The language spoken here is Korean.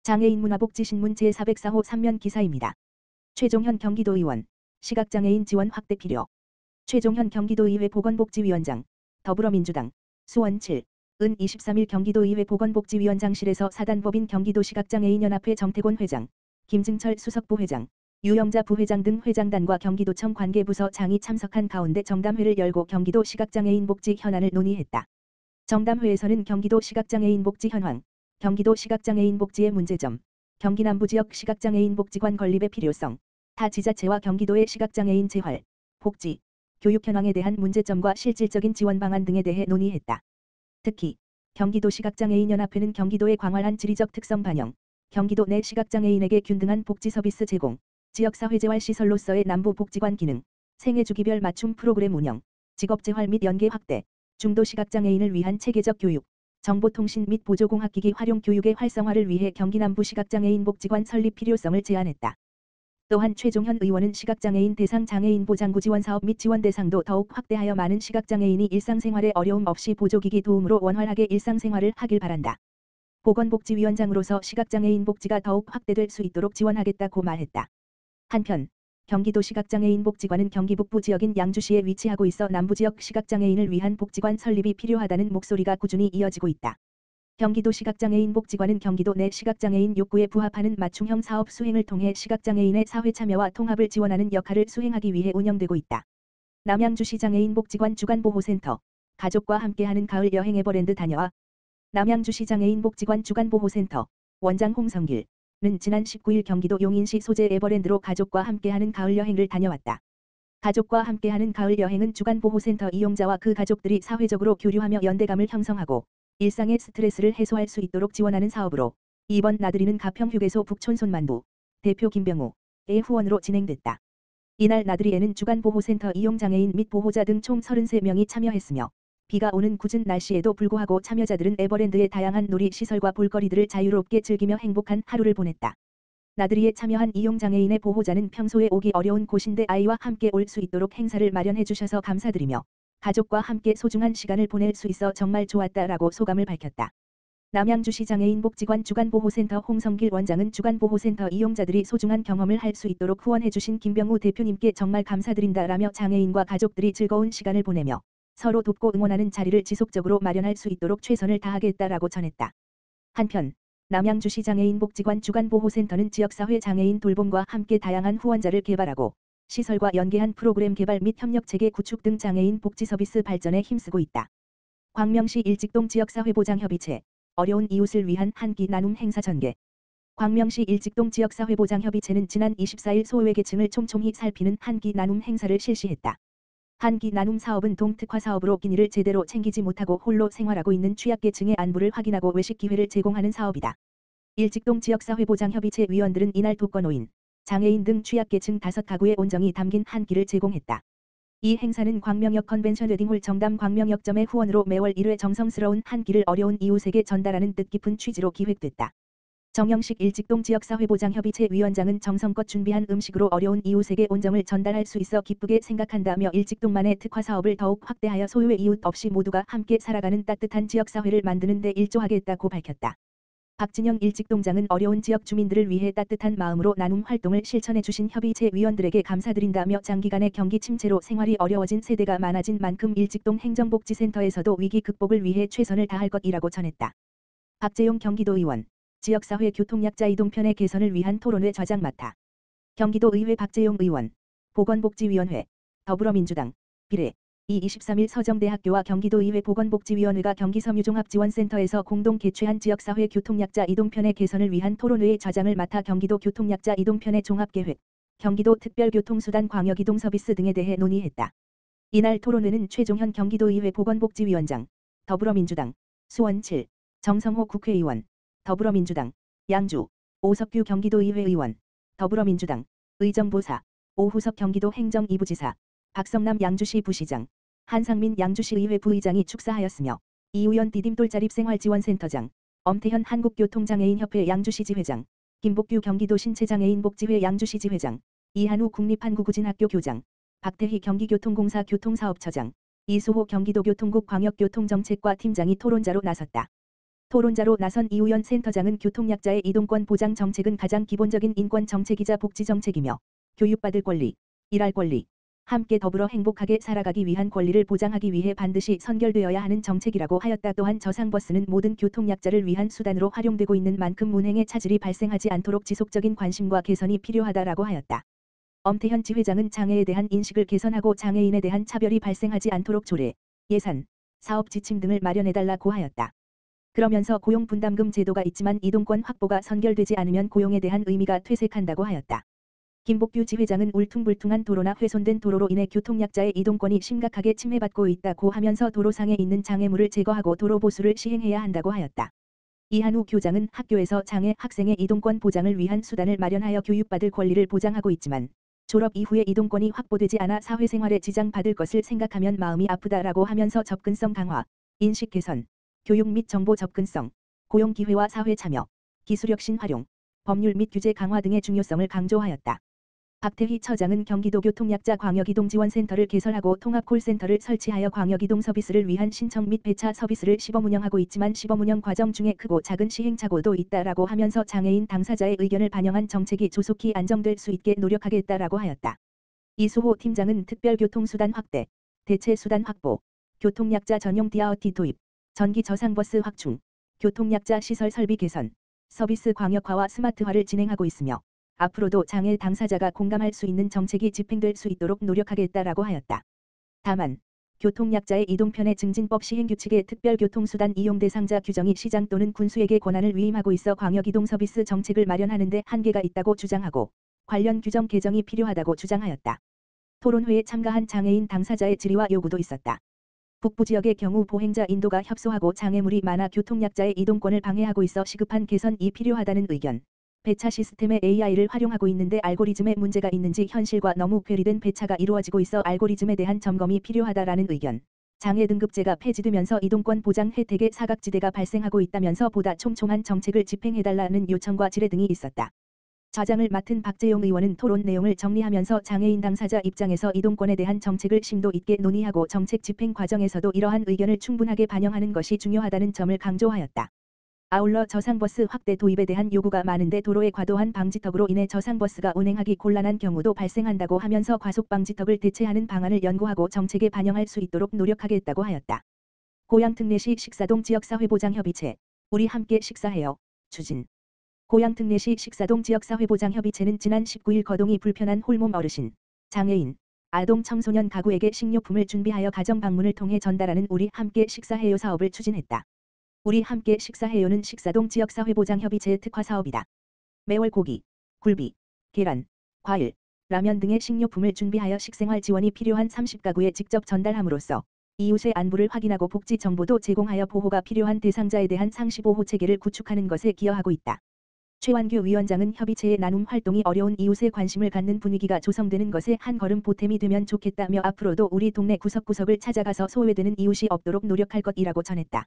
장애인 문화복지신문 제404호 3면 기사입니다. 최종현 경기도의원, 시각장애인 지원 확대 필요. 최종현 경기도의회 보건복지위원장, 더불어민주당, 수원 7, 은 23일 경기도의회 보건복지위원장실에서 사단법인 경기도시각장애인연합회 정태곤 회장, 김증철 수석부회장, 유영자 부회장 등 회장단과 경기도청 관계부서 장이 참석한 가운데 정담회를 열고 경기도 시각장애인 복지 현안을 논의했다. 정담회에서는 경기도 시각장애인 복지 현황, 경기도 시각장애인 복지의 문제점, 경기 남부지역 시각장애인 복지관 건립의 필요성, 타 지자체와 경기도의 시각장애인 재활, 복지, 교육 현황에 대한 문제점과 실질적인 지원 방안 등에 대해 논의했다. 특히 경기도 시각장애인연합회는 경기도의 광활한 지리적 특성 반영, 경기도 내 시각장애인에게 균등한 복지 서비스 제공, 지역사회재활 시설로서의 남부 복지관 기능, 생애주기별 맞춤 프로그램 운영, 직업재활 및 연계 확대, 중도 시각장애인을 위한 체계적 교육, 정보통신 및 보조공학기기 활용 교육의 활성화를 위해 경기 남부 시각장애인 복지관 설립 필요성을 제안했다. 또한 최종현 의원은 시각장애인 대상 장애인 보장구 지원 사업 및 지원 대상도 더욱 확대하여 많은 시각장애인이 일상생활에 어려움 없이 보조기기 도움으로 원활하게 일상생활을 하길 바란다. 보건복지위원장으로서 시각장애인 복지가 더욱 확대될 수 있도록 지원하겠다고 말했다. 한편 경기도 시각장애인 복지관은 경기 북부 지역인 양주시에 위치하고 있어 남부지역 시각장애인을 위한 복지관 설립이 필요하다는 목소리가 꾸준히 이어지고 있다. 경기도 시각장애인 복지관은 경기도 내 시각장애인 욕구에 부합하는 맞춤형 사업 수행을 통해 시각장애인의 사회 참여와 통합을 지원하는 역할을 수행하기 위해 운영되고 있다. 남양주시 장애인 복지관 주간보호센터, 가족과 함께하는 가을 여행 에버랜드 다녀와. 남양주시 장애인 복지관 주간보호센터, 원장 홍성길은 지난 19일 경기도 용인시 소재 에버랜드로 가족과 함께하는 가을 여행을 다녀왔다. 가족과 함께하는 가을 여행은 주간보호센터 이용자와 그 가족들이 사회적으로 교류하며 연대감을 형성하고 일상의 스트레스를 해소할 수 있도록 지원하는 사업으로 이번 나들이는 가평휴게소 북촌손만부 대표 김병우의 후원으로 진행됐다. 이날 나들이에는 주간보호센터 이용장애인 및 보호자 등 총 33명이 참여했으며 비가 오는 궂은 날씨에도 불구하고 참여자들은 에버랜드의 다양한 놀이시설과 볼거리들을 자유롭게 즐기며 행복한 하루를 보냈다. 나들이에 참여한 이용장애인의 보호자는 평소에 오기 어려운 곳인데 아이와 함께 올 수 있도록 행사를 마련해 주셔서 감사드리며 가족과 함께 소중한 시간을 보낼 수 있어 정말 좋았다라고 소감을 밝혔다. 남양주시 장애인 복지관 주간보호센터 홍성길 원장은 주간보호센터 이용자들이 소중한 경험을 할 수 있도록 후원해주신 김병우 대표님께 정말 감사드린다라며 장애인과 가족들이 즐거운 시간을 보내며 서로 돕고 응원하는 자리를 지속적으로 마련할 수 있도록 최선을 다하겠다라고 전했다. 한편 남양주시 장애인 복지관 주간보호센터는 지역사회 장애인 돌봄과 함께 다양한 후원자를 개발하고 시설과 연계한 프로그램 개발 및 협력체계 구축 등 장애인 복지 서비스 발전에 힘쓰고 있다. 광명시 일직동 지역사회보장협의체, 어려운 이웃을 위한 한 끼 나눔 행사 전개. 광명시 일직동 지역사회보장협의체는 지난 24일 소외계층을 촘촘히 살피는 한 끼 나눔 행사를 실시했다. 한 끼 나눔 사업은 동특화 사업으로 끼니를 제대로 챙기지 못하고 홀로 생활하고 있는 취약계층의 안부를 확인하고 외식 기회를 제공하는 사업이다. 일직동 지역사회보장협의체 위원들은 이날 독거노인, 장애인 등 취약계층 5가구의 온정이 담긴 한 끼를 제공했다. 이 행사는 광명역 컨벤션 웨딩홀 정담 광명역점의 후원으로 매월 1회 정성스러운 한 끼를 어려운 이웃에게 전달하는 뜻깊은 취지로 기획됐다. 정영식 일직동 지역사회보장협의체 위원장은 정성껏 준비한 음식으로 어려운 이웃에게 온정을 전달할 수 있어 기쁘게 생각한다며 일직동만의 특화 사업을 더욱 확대하여 소유의 이웃 없이 모두가 함께 살아가는 따뜻한 지역사회를 만드는 데 일조하겠다고 밝혔다. 박진영 일직동장은 어려운 지역 주민들을 위해 따뜻한 마음으로 나눔 활동을 실천해 주신 협의체 위원들에게 감사드린다며 장기간의 경기 침체로 생활이 어려워진 세대가 많아진 만큼 일직동 행정복지센터에서도 위기 극복을 위해 최선을 다할 것이라고 전했다. 박재용 경기도의원, 지역사회 교통약자 이동편의 개선을 위한 토론회 좌장 맡아. 경기도의회 박재용 의원, 보건복지위원회, 더불어민주당, 비례, 23일 서정대학교와 경기도의회 보건복지위원회가 경기섬유종합지원센터에서 공동 개최한 지역사회 교통약자 이동편의 개선을 위한 토론회의 좌장을 맡아 경기도 교통약자 이동편의 종합계획, 경기도 특별교통수단 광역이동서비스 등에 대해 논의했다. 이날 토론회는 최종현 경기도의회 보건복지위원장, 더불어민주당, 수원 7, 정성호 국회의원, 더불어민주당, 양주, 오석규 경기도의회 의원, 더불어민주당, 의정부사, 오후석 경기도 행정 2부지사, 박성남 양주시 부시장, 한상민 양주시의회 부의장이 축사하였으며 이우연 디딤돌자립생활지원센터장, 엄태현 한국교통장애인협회 양주시지회장, 김복규 경기도 신체장애인복지회 양주시지회장, 이한우 국립한국구진학교 교장, 박태희 경기교통공사 교통사업처장, 이수호 경기도교통국 광역교통정책과 팀장이 토론자로 나섰다. 토론자로 나선 이우연 센터장은 교통약자의 이동권 보장 정책은 가장 기본적인 인권 정책이자 복지 정책이며 교육받을 권리, 일할 권리, 함께 더불어 행복하게 살아가기 위한 권리를 보장하기 위해 반드시 선결되어야 하는 정책이라고 하였다. 또한 저상버스는 모든 교통약자를 위한 수단으로 활용되고 있는 만큼 운행에 차질이 발생하지 않도록 지속적인 관심과 개선이 필요하다라고 하였다. 엄태현 지회장은 장애에 대한 인식을 개선하고 장애인에 대한 차별이 발생하지 않도록 조례, 예산, 사업 지침 등을 마련해달라고 하였다. 그러면서 고용분담금 제도가 있지만 이동권 확보가 선결되지 않으면 고용에 대한 의미가 퇴색한다고 하였다. 김복규 지회장은 울퉁불퉁한 도로나 훼손된 도로로 인해 교통약자의 이동권이 심각하게 침해받고 있다고 하면서 도로상에 있는 장애물을 제거하고 도로 보수를 시행해야 한다고 하였다. 이한우 교장은 학교에서 장애 학생의 이동권 보장을 위한 수단을 마련하여 교육받을 권리를 보장하고 있지만 졸업 이후에 이동권이 확보되지 않아 사회생활에 지장받을 것을 생각하면 마음이 아프다라고 하면서 접근성 강화, 인식 개선, 교육 및 정보 접근성, 고용 기회와 사회 참여, 기술혁신 활용, 법률 및 규제 강화 등의 중요성을 강조하였다. 박태희 처장은 경기도 교통약자 광역이동지원센터를 개설하고 통합 콜센터를 설치하여 광역이동 서비스를 위한 신청 및 배차 서비스를 시범 운영하고 있지만 시범 운영 과정 중에 크고 작은 시행착오도 있다라고 하면서 장애인 당사자의 의견을 반영한 정책이 조속히 안정될 수 있게 노력하겠다라고 하였다. 이수호 팀장은 특별교통수단 확대, 대체수단 확보, 교통약자 전용 DRT 도입, 전기 저상버스 확충, 교통약자 시설 설비 개선, 서비스 광역화와 스마트화를 진행하고 있으며 앞으로도 장애 당사자가 공감할 수 있는 정책이 집행될 수 있도록 노력하겠다라고 하였다. 다만 교통약자의 이동편의 증진법 시행규칙의 특별교통수단 이용 대상자 규정이 시장 또는 군수에게 권한을 위임하고 있어 광역이동 서비스 정책을 마련하는 데 한계가 있다고 주장하고 관련 규정 개정이 필요하다고 주장하였다. 토론회에 참가한 장애인 당사자의 질의와 요구도 있었다. 북부지역의 경우 보행자 인도가 협소하고 장애물이 많아 교통약자의 이동권을 방해하고 있어 시급한 개선이 필요하다는 의견. 배차 시스템에 AI를 활용하고 있는데 알고리즘에 문제가 있는지 현실과 너무 괴리된 배차가 이루어지고 있어 알고리즘에 대한 점검이 필요하다라는 의견. 장애 등급제가 폐지되면서 이동권 보장 혜택의 사각지대가 발생하고 있다면서 보다 촘촘한 정책을 집행해달라는 요청과 질의 등이 있었다. 좌장을 맡은 박재용 의원은 토론 내용을 정리하면서 장애인 당사자 입장에서 이동권에 대한 정책을 심도 있게 논의하고 정책 집행 과정에서도 이러한 의견을 충분하게 반영하는 것이 중요하다는 점을 강조하였다. 아울러 저상버스 확대 도입에 대한 요구가 많은데 도로의 과도한 방지턱으로 인해 저상버스가 운행하기 곤란한 경우도 발생한다고 하면서 과속방지턱을 대체하는 방안을 연구하고 정책에 반영할 수 있도록 노력하겠다고 하였다. 고양특례시 식사동 지역사회보장협의체 우리 함께 식사해요. 추진. 고양특례시 식사동 지역사회보장협의체는 지난 19일 거동이 불편한 홀몸 어르신, 장애인, 아동 청소년 가구에게 식료품을 준비하여 가정 방문을 통해 전달하는 우리 함께 식사해요 사업을 추진했다. 우리 함께 식사해요는 식사동 지역사회보장협의체의 특화 사업이다. 매월 고기, 굴비, 계란, 과일, 라면 등의 식료품을 준비하여 식생활 지원이 필요한 30가구에 직접 전달함으로써 이웃의 안부를 확인하고 복지 정보도 제공하여 보호가 필요한 대상자에 대한 상시보호 체계를 구축하는 것에 기여하고 있다. 최완규 위원장은 협의체의 나눔 활동이 어려운 이웃에 관심을 갖는 분위기가 조성되는 것에 한 걸음 보탬이 되면 좋겠다며 앞으로도 우리 동네 구석구석을 찾아가서 소외되는 이웃이 없도록 노력할 것이라고 전했다.